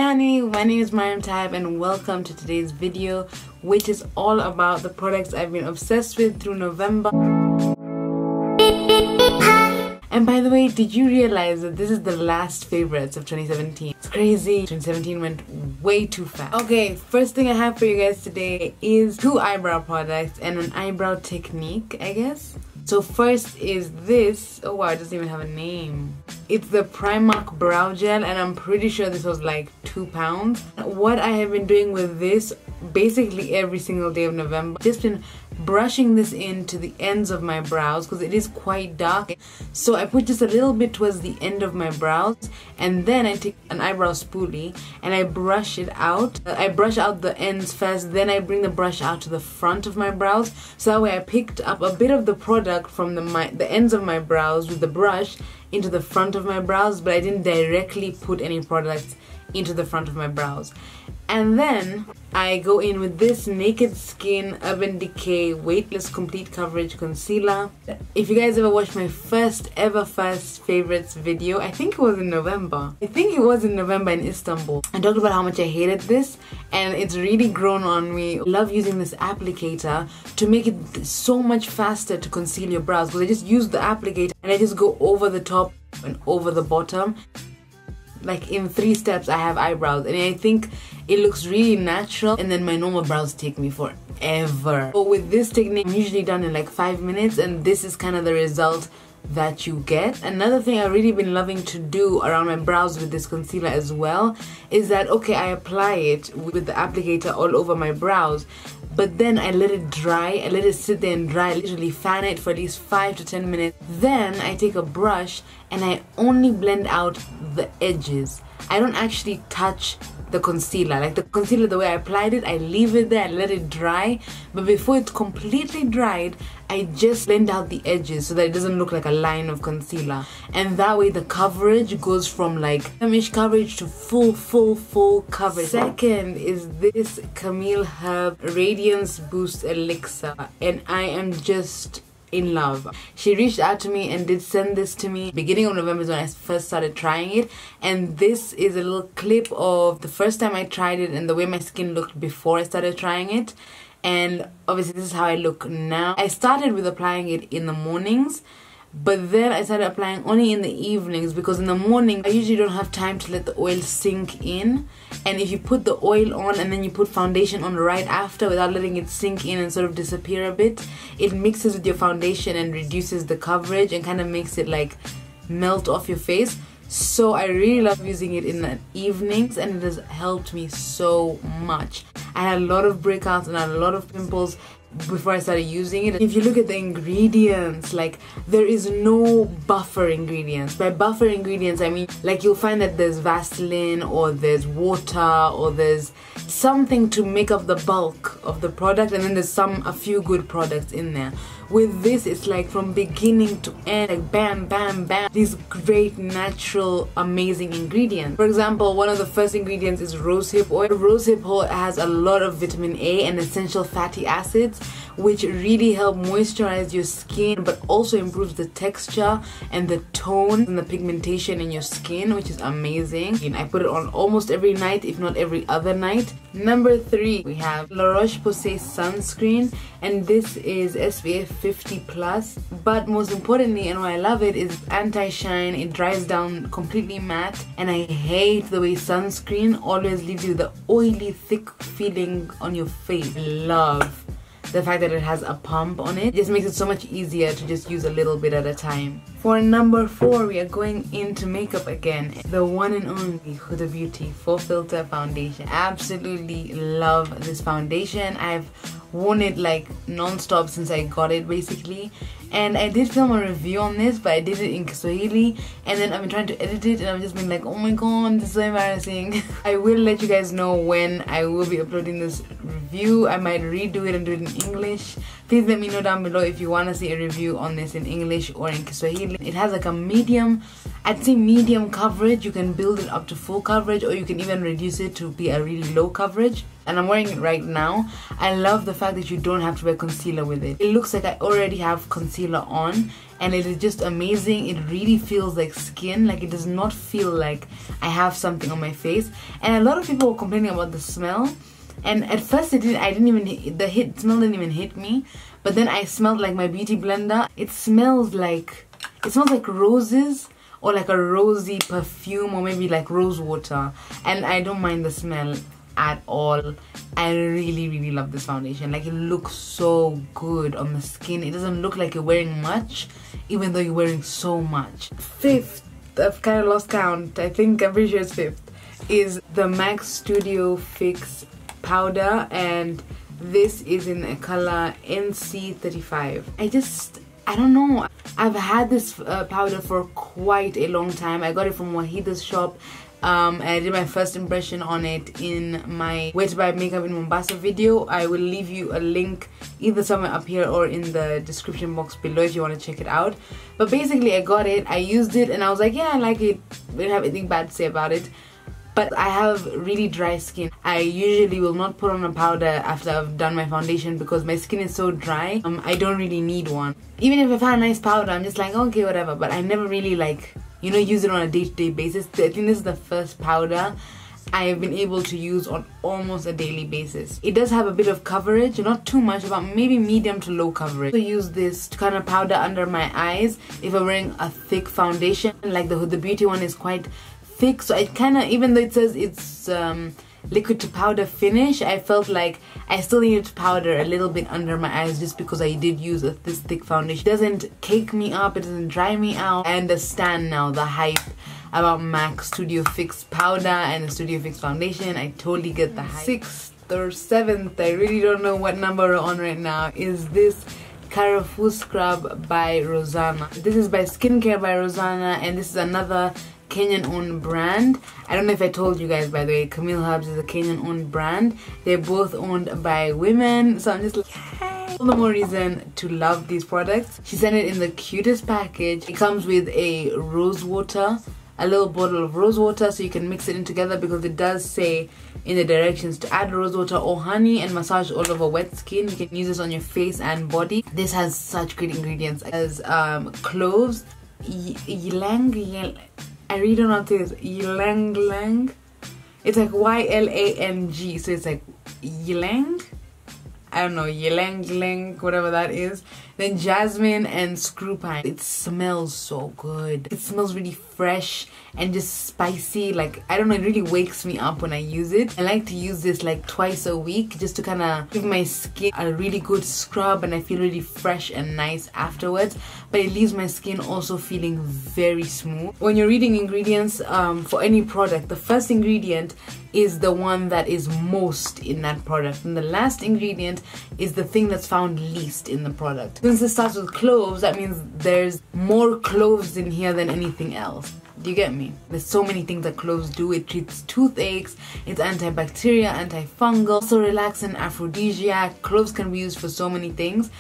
honey, my name is Taib and welcome to today's video, which is all about the products I've been obsessed with through November. And by the way, did you realize that this is the last favorites of 2017? It's crazy. 2017 went way too fast. Okay, first thing I have for you guys today is 2 eyebrow products and an eyebrow technique, I guess. So first is this. Oh wow, it doesn't even have a name. It's the PRIMARK brow gel and I'm pretty sure this was like £2. What I have been doing with this basically every single day of November, just been brushing this into the ends of my brows because it is quite dark. So I put just a little bit towards the end of my brows and then I take an eyebrow spoolie and I brush it out. I brush out the ends first, then I bring the brush out to the front of my brows. So that way I picked up a bit of the product from the ends of my brows with the brush into the front of my brows, but I didn't directly put any products into the front of my brows. And then I go in with this Naked Skin Urban Decay Weightless Complete Coverage Concealer. If you guys ever watched my first favorites video, I think it was in November. In Istanbul. I talked about how much I hated this and it's really grown on me. I love using this applicator to make it so much faster to conceal your brows because I just use the applicator and I just go over the top and over the bottom. Like in 3 steps I have eyebrows and I think it looks really natural, and then my normal brows take me forever. But with this technique I'm usually done in like 5 minutes and this is kind of the result that you get. Another thing I've really been loving to do around my brows with this concealer as well is that, okay, I apply it with the applicator all over my brows, but then I let it dry, I let it sit there and dry, I literally fan it for at least 5 to 10 minutes. Then I take a brush and I only blend out the edges. I don't actually touch the concealer. Like the concealer, the way I applied it, I leave it there, I let it dry, but before it's completely dried, I just blend out the edges so that it doesn't look like a line of concealer. And that way the coverage goes from like medium-ish coverage to full coverage. Second is this Camille Herb Radiance Boost Elixir and I am just in love. She reached out to me and did send this to me. Beginning of November is when I first started trying it, and this is a little clip of the first time I tried it and the way my skin looked before I started trying it. And obviously this is how I look now. I started with applying it in the mornings, but then I started applying only in the evenings because in the morning I usually don't have time to let the oil sink in, and if you put the oil on and then you put foundation on right after without letting it sink in and sort of disappear a bit, it mixes with your foundation and reduces the coverage and kind of makes it like melt off your face. So I really love using it in the evenings and it has helped me so much. I had a lot of breakouts and I had a lot of pimples before I started using it. If you look at the ingredients, like there is no buffer ingredients. By buffer ingredients I mean like you'll find that there's Vaseline or there's water or there's something to make up the bulk of the product, and then there's a few good products in there. With this it's like from beginning to end, like bam bam bam, these great natural amazing ingredients. For example, one of the first ingredients is rosehip oil. Rosehip oil has a lot of vitamin A and essential fatty acids which really help moisturize your skin but also improves the texture and the tone and the pigmentation in your skin, which is amazing. And I put it on almost every night, if not every other night. Number 3, we have LAROCHE-POSSAY sunscreen, and this is SPF 50+, but most importantly, and why I love it, is anti-shine. It dries down completely matte, and I hate the way sunscreen always leaves you with the oily thick feeling on your face. I love the fact that it has a pump on it. It just makes it so much easier to just use a little bit at a time. For number 4, we are going into makeup again. The one and only Huda Beauty Full Filter Foundation. Absolutely love this foundation. I've worn it like non-stop since I got it basically, and I did film a review on this, but I did it in Kiswahili and then I've been trying to edit it and I've just been like, oh my god, this is so embarrassing. I will let you guys know when I will be uploading this review. I might redo it and do it in English Please let me know down below if you want to see a review on this in English or in Kiswahili. It has like a medium, I'd say medium coverage. You can build it up to full coverage, or you can even reduce it to be a really low coverage. And I'm wearing it right now. I love the fact that you don't have to wear concealer with it. It looks like I already have concealer on, and it is just amazing. It really feels like skin. Like, it does not feel like I have something on my face. And a lot of people were complaining about the smell. And at first the smell didn't even hit me. But then I smelled like my beauty blender. It smells like roses, or like a rosy perfume, or maybe like rose water. And I don't mind the smell at all. I really love this foundation. Like, it looks so good on the skin. It doesn't look like you're wearing much, even though you're wearing so much. Fifth, I've kind of lost count. I'm pretty sure it's fifth, is the MAC Studio Fix powder, and this is in a color NC35. I don't know. I've had this powder for quite a long time. I got it from Wahida's shop. And I did my first impression on it in my Where to Buy Makeup in Mombasa video. I will leave you a link either somewhere up here or in the description box below if you want to check it out. But basically, I got it, I used it, and I was like, yeah, I like it. I didn't have anything bad to say about it. But I have really dry skin. I usually will not put on a powder after I've done my foundation because my skin is so dry. I don't really need one. Even if I've had a nice powder, I'm just like, okay, whatever. But I never really use it on a day-to-day basis. I think this is the first powder I have been able to use on almost a daily basis. It does have a bit of coverage, not too much, about maybe medium to low coverage. I use this to kind of powder under my eyes if I'm wearing a thick foundation. Like the Huda Beauty one is quite thick, so it kind of, even though it says it's liquid to powder finish, I felt like I still needed to powder a little bit under my eyes just because I did use this thick foundation. It doesn't cake me up, it doesn't dry me out. I understand now the hype about MAC Studio Fix powder and the Studio Fix foundation. I totally get the hype. Sixth or seventh, I really don't know what number we're on right now, is this KARAFU scrub by ROZANA. This is by Skincare by ROZANA, and this is another Kenyan-owned brand. I don't know if I told you guys, by the way, Camille Herbs is a Kenyan-owned brand. They're both owned by women, so I'm just like, yay! All the more reason to love these products. She sent it in the cutest package. It comes with a rose water, a little bottle of rose water, so you can mix it in together, because it does say in the directions to add rose water or honey and massage all over wet skin. You can use this on your face and body. This has such great ingredients. It has cloves, I really don't know how to say this. Ylang. It's like Y-L-A-N-G. So it's like ylang. I don't know, ylang, whatever that is. Then jasmine and screw pine. It smells so good. It smells really fresh and just spicy. Like, I don't know, it really wakes me up when I use it. I like to use this like twice a week just to kind of give my skin a really good scrub, and I feel really fresh and nice afterwards. But it leaves my skin also feeling very smooth. When you're reading ingredients for any product, the first ingredient is the one that is most in that product, and the last ingredient is the thing that's found least in the product. Since it starts with cloves, that means there's more cloves in here than anything else. Do you get me? There's so many things that cloves do. It treats toothaches, it's antibacterial, antifungal, also relaxant, aphrodisiac. Cloves can be used for so many things.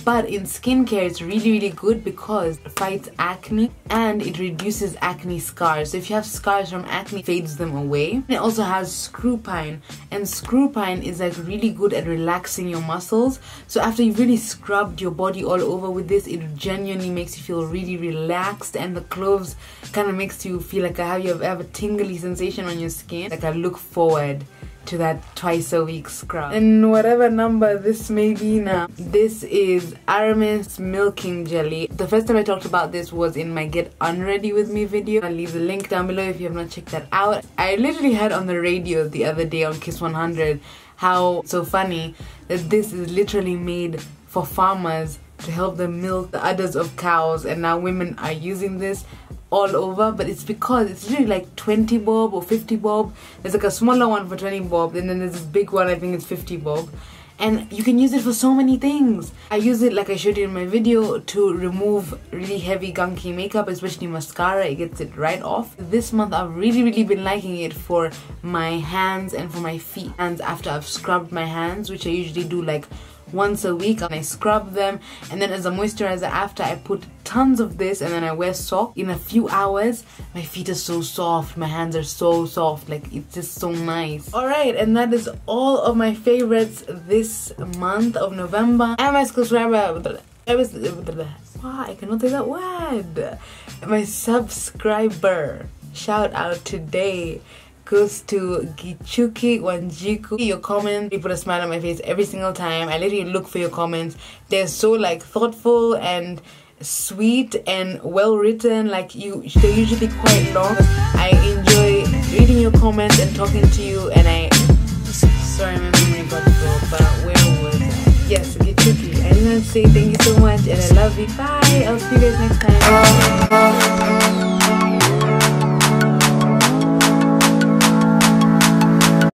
But in skincare, it's really good because it fights acne and it reduces acne scars. So if you have scars from acne, it fades them away. It also has screw pine, and screw pine is like really good at relaxing your muscles. So after you've really scrubbed your body all over with this, it genuinely makes you feel really relaxed, and the cloves kind of makes you feel like you have a tingly sensation on your skin. Like, I look forward to that twice a week scrub. And whatever number this may be now, this is Aramis Milking Jelly. The first time I talked about this was in my Get Unready With Me video. I'll leave the link down below if you have not checked that out. I literally heard on the radio the other day on Kiss 100 how so funny that this is literally made for farmers to help them milk the udders of cows, and now women are using this all over. But it's because it's literally like 20 bob or 50 bob. There's like a smaller one for 20 bob, and then there's this big one, I think it's 50 bob, and you can use it for so many things. I use it, like I showed you in my video, to remove really heavy gunky makeup, especially mascara. It gets it right off. This month I've really been liking it for my hands and for my feet. And after I've scrubbed my hands, which I usually do like once a week, and I scrub them, and then as a moisturizer after, I put tons of this, and then I wear socks. In a few hours, my feet are so soft, my hands are so soft, like it's just so nice. Alright, and that is all of my favorites this month of November. And my subscriber, wow, I cannot say that word. My subscriber shout out today goes to Gichuki Wanjiku. Your comment, you put a smile on my face every single time. I literally look for your comments. They're so like thoughtful and sweet and well written. Like they're usually quite long. I enjoy reading your comments and talking to you. And sorry, my memory got broke, but where was I? Yes, Gichuki. I just want to say thank you so much, and I love you. Bye. I'll see you guys next time.